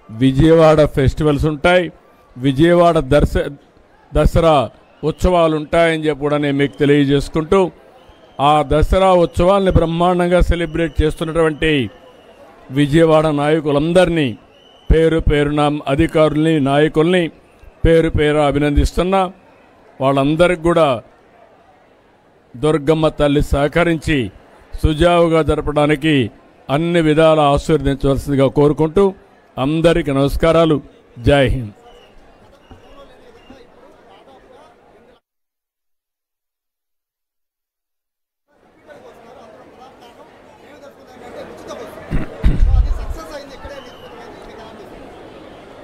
Vijayawada festivals ఉంటాయి, విజయవాడ దసరా ఉత్సవాలు ఉంటాయని చెప్పి కూడా నేను మీకు తెలియజేసుకుంటూ, ఆ దసరా ఉత్సవాల్ని బ్రహ్మాండంగా సెలబ్రేట్ చేస్తున్నటువంటి విజయవాడ నాయకులందరినీ పేరు పేరున అధికారుల్ని నాయకుల్ని పేరు పేరు అభినందిస్తున్నా. వాళ్ళందరికీ కూడా దుర్గమ్మ తల్లి సహకరించి సుజావుగా జరపడానికి అన్ని విధాల ఆశీర్వదించవలసిందిగా కోరుకుంటూ అందరికీ నమస్కారాలు. జై హింద్.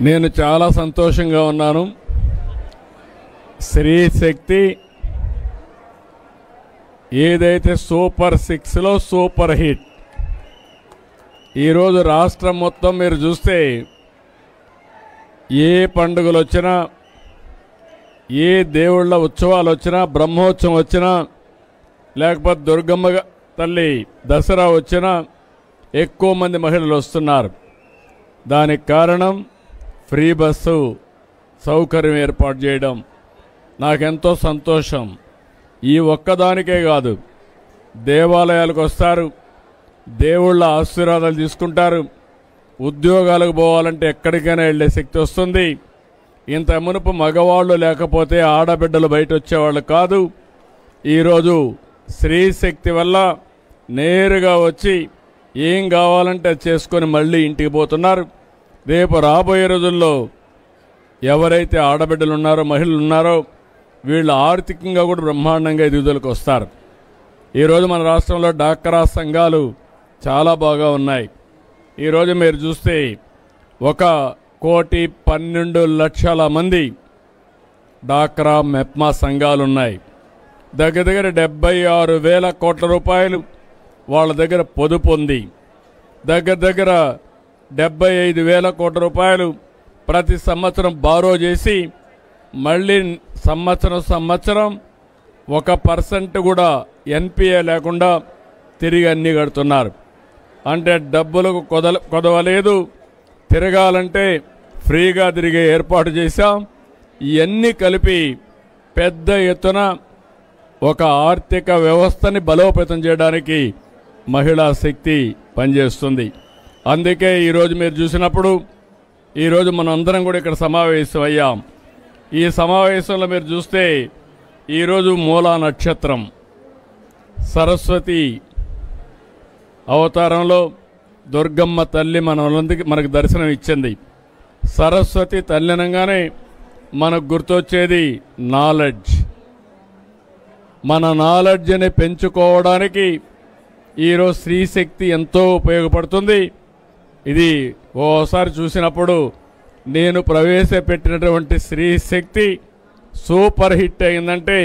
నేను చాలా సంతోషంగా ఉన్నాను. స్త్రీ శక్తి ఏదైతే సూపర్ 6లో సూపర్ హిట్. ఈరోజు రాష్ట్రం మొత్తం మీరు చూస్తే ఏ పండుగలు వచ్చినా, ఏ దేవుళ్ళ ఉత్సవాలు వచ్చినా, బ్రహ్మోత్సవం వచ్చినా, లేకపోతే దుర్గమ్మ తల్లి దసరా వచ్చినా ఎక్కువ మంది మహిళలు వస్తున్నారు. దానికి కారణం ఫ్రీ బస్సు సౌకర్యం ఏర్పాటు చేయడం. నాకెంతో సంతోషం. ఈ ఒక్కదానికే కాదు, దేవాలయాలకు వస్తారు, దేవుళ్ళ ఆశీర్వాదాలు తీసుకుంటారు, ఉద్యోగాలకు పోవాలంటే ఎక్కడికైనా వెళ్ళే శక్తి వస్తుంది. ఇంత మునుపు మగవాళ్ళు లేకపోతే ఆడబిడ్డలు బయట వచ్చేవాళ్ళు కాదు. ఈరోజు స్త్రీ శక్తి వల్ల నేరుగా వచ్చి ఏం కావాలంటే చేసుకొని మళ్ళీ ఇంటికి పోతున్నారు. రేపు రాబోయే రోజుల్లో ఎవరైతే ఆడబిడ్డలు ఉన్నారో, మహిళలు ఉన్నారో, వీళ్ళు ఆర్థికంగా కూడా బ్రహ్మాండంగా ఎదుగుదలకు వస్తారు. ఈరోజు మన రాష్ట్రంలో డాక్రా సంఘాలు చాలా బాగా ఉన్నాయి. ఈరోజు మీరు చూస్తే 1,12,00,000 మంది డాక్రా మెప్మా సంఘాలు ఉన్నాయి. దగ్గర దగ్గర 76,000 కోట్ల రూపాయలు వాళ్ళ దగ్గర పొదుపు ఉంది. దగ్గర దగ్గర 75,000 కోట్ల రూపాయలు ప్రతి సంవత్సరం బారో చేసి మళ్ళీ సంవత్సరం 1% కూడా ఎన్పిఏ లేకుండా తిరిగి అన్నీ కడుతున్నారు. అంటే డబ్బులకు కొదవలేదు, తిరగాలంటే ఫ్రీగా తిరిగే ఏర్పాటు చేశాం. ఇవన్నీ కలిపి పెద్ద ఎత్తున ఒక ఆర్థిక వ్యవస్థని బలోపేతం చేయడానికి మహిళా శక్తి పనిచేస్తుంది. అందుకే ఈరోజు మీరు చూసినప్పుడు ఈరోజు మనం అందరం కూడా ఇక్కడ సమావేశం అయ్యాం. ఈ సమావేశంలో మీరు చూస్తే ఈరోజు మూలా నక్షత్రం సరస్వతి అవతారంలో దుర్గమ్మ తల్లి మనకు దర్శనం ఇచ్చింది. సరస్వతి తల్లి అనగానే మనకు గుర్తొచ్చేది నాలెడ్జ్. మన నాలెడ్జ్ని పెంచుకోవడానికి ఈరోజు స్త్రీశక్తి ఎంతో ఉపయోగపడుతుంది. ఇది ఓసారి చూసినప్పుడు నేను ప్రవేశపెట్టినటువంటి స్త్రీశక్తి సూపర్ హిట్ అయిందంటే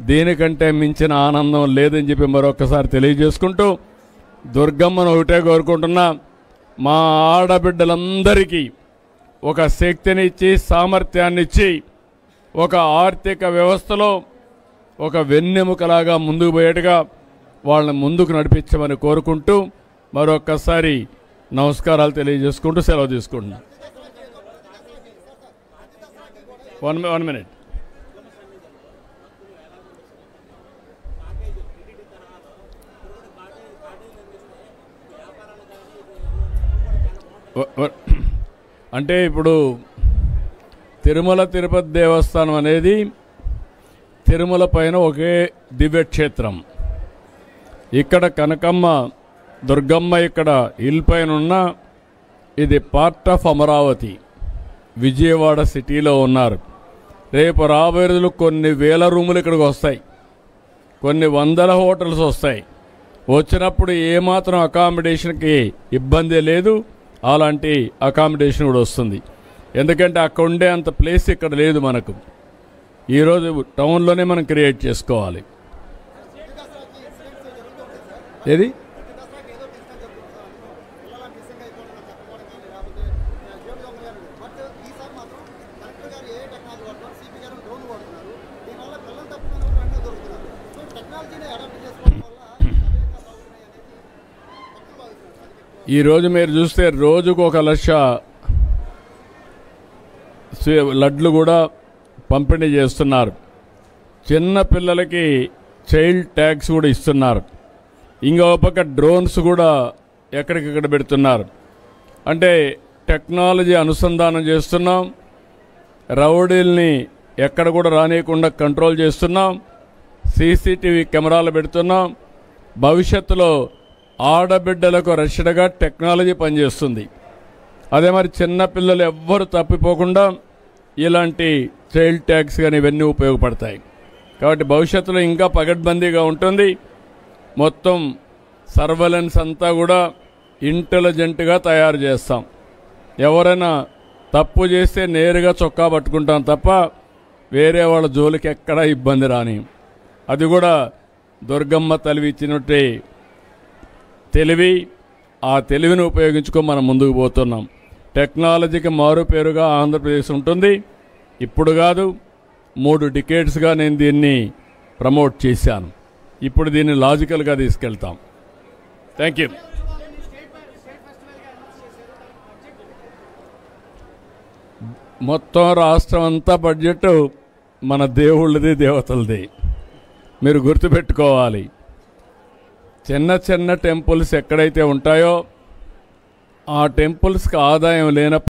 దీనికంటే మించిన ఆనందం లేదని చెప్పి మరొకసారి తెలియజేసుకుంటూ, దుర్గమ్మను ఒకటే కోరుకుంటున్నా, మా ఆడబిడ్డలందరికీ ఒక శక్తినిచ్చి, సామర్థ్యాన్నిచ్చి, ఒక ఆర్థిక వ్యవస్థలో ఒక వెన్నెముకలాగా ముందుకు పోయేట్టుగా వాళ్ళని ముందుకు నడిపించమని కోరుకుంటూ మరొకసారి నమస్కారాలు తెలియజేసుకుంటూ సెలవు తీసుకుంటున్నా. 1 minute. అంటే ఇప్పుడు తిరుమల తిరుపతి దేవస్థానం అనేది తిరుమల పైన ఒకే దివ్యక్షేత్రం. ఇక్కడ కనకమ్మ దుర్గమ్మ ఇక్కడ హిల్ పైన ఉన్న ఇది పార్ట్ ఆఫ్ అమరావతి, విజయవాడ సిటీలో ఉన్నారు. రేపు రాబోయే రోజులు కొన్ని వేల రూములు ఇక్కడికి వస్తాయి, కొన్ని వందల హోటల్స్ వస్తాయి. వచ్చినప్పుడు ఏమాత్రం అకామిడేషన్కి ఇబ్బంది లేదు, అలాంటి అకామిడేషన్ కూడా వస్తుంది. ఎందుకంటే అక్కడ ఉండే అంత ప్లేస్ ఇక్కడ లేదు మనకు. ఈరోజు టౌన్లోనే మనం క్రియేట్ చేసుకోవాలి. ఏది ఈరోజు మీరు చూస్తే రోజుకు 1 లక్ష లడ్లు కూడా పంపిణీ చేస్తున్నారు. చిన్న పిల్లలకి చైల్డ్ ట్యాక్స్ కూడా ఇస్తున్నారు. ఇంకో పక్క డ్రోన్స్ కూడా ఎక్కడికక్కడ పెడుతున్నారు. అంటే టెక్నాలజీ అనుసంధానం చేస్తున్నాం. రౌడీల్ని ఎక్కడ కూడా రానియకుండా కంట్రోల్ చేస్తున్నాం. సీసీటీవీ కెమెరాలు పెడుతున్నాం. భవిష్యత్తులో ఆడబిడ్డలకు రక్షణగా టెక్నాలజీ పనిచేస్తుంది. అదే మరి చిన్నపిల్లలు ఎవ్వరు తప్పిపోకుండా ఇలాంటి చైల్డ్ ట్యాక్స్ కానీ ఇవన్నీ ఉపయోగపడతాయి. కాబట్టి భవిష్యత్తులో ఇంకా పగడ్బందీగా ఉంటుంది. మొత్తం సర్వేలెన్స్ అంతా కూడా ఇంటెలిజెంట్గా తయారు చేస్తాం. ఎవరైనా తప్పు చేస్తే నేరుగా చొక్కా పట్టుకుంటాం తప్ప వేరే వాళ్ళ జోలికి ఎక్కడా ఇబ్బంది రాని. అది కూడా దుర్గమ్మ తల్లి ఇచ్చినట్టే తెలివి. ఆ తెలివిని ఉపయోగించుకొని మనం ముందుకు పోతున్నాం. టెక్నాలజీకి మారుపేరుగా ఆంధ్రప్రదేశ్ ఉంటుంది. ఇప్పుడు కాదు, 3 డికేడ్స్గా నేను దీన్ని ప్రమోట్ చేశాను. ఇప్పుడు దీన్ని లాజికల్గా తీసుకెళ్తాం. Thank you. మొత్తం రాష్ట్రం అంతా బడ్జెట్ మన దేవుళ్ళది, దేవతలది. మీరు గుర్తుపెట్టుకోవాలి. చిన్న చిన్న టెంపుల్స్ ఎక్కడైతే ఉంటాయో ఆ టెంపుల్స్కి ఆదాయం లేనప్పుడు